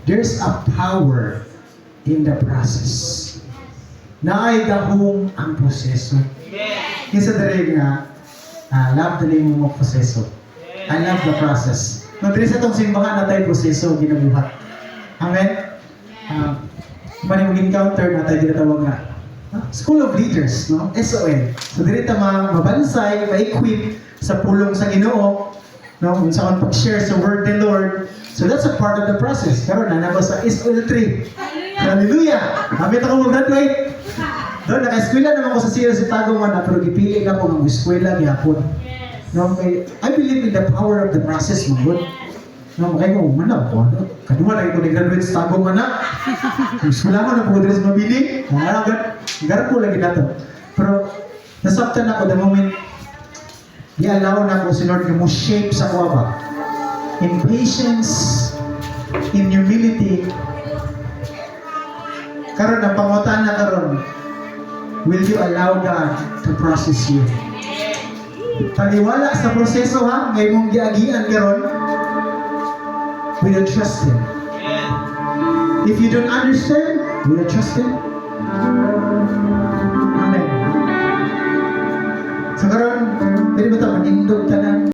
there's a power in the process. Naay dahong ang proseso. Kisa dali nga, love dali mo mo proseso. I love the process. No, dili sa itong simbahan na tayo proseso ginabuhat. Amen? Mong encounter na tayo ginatawag nga School of Leaders, no? SOL. So dili ta mabansay, ma-equip sa pulong sa Ginoo, no? Kung saan pag-share sa word ng Lord. So that's a part of the process. Karon na naba sa SOL 3. Hallelujah! Kami ta ko mag-graduate. Doon, naka-eskwela naman ko sa CLC Tagum na, pero gipili na ko ng eskwela gihapon. No, I believe in the power of the process, my God. No, kaya ko, manap ko, ano? Kadua na ko nag-graduate sa Tagum na. Eskwela ko na po dito sa mabili. Garap ko lagi nato. Pero, nasabtan ako the moment, i-allow na ko si Lord mo shape sa kuwa ba. In patience, in humility, karon ang pangutan na karon, will you allow God to process you? Taliwala sa proseso ha, ngay mong giagian karon, will you trust Him? If you don't understand, will you trust Him? Amen. So karon, pwede ba ito manindog ka na?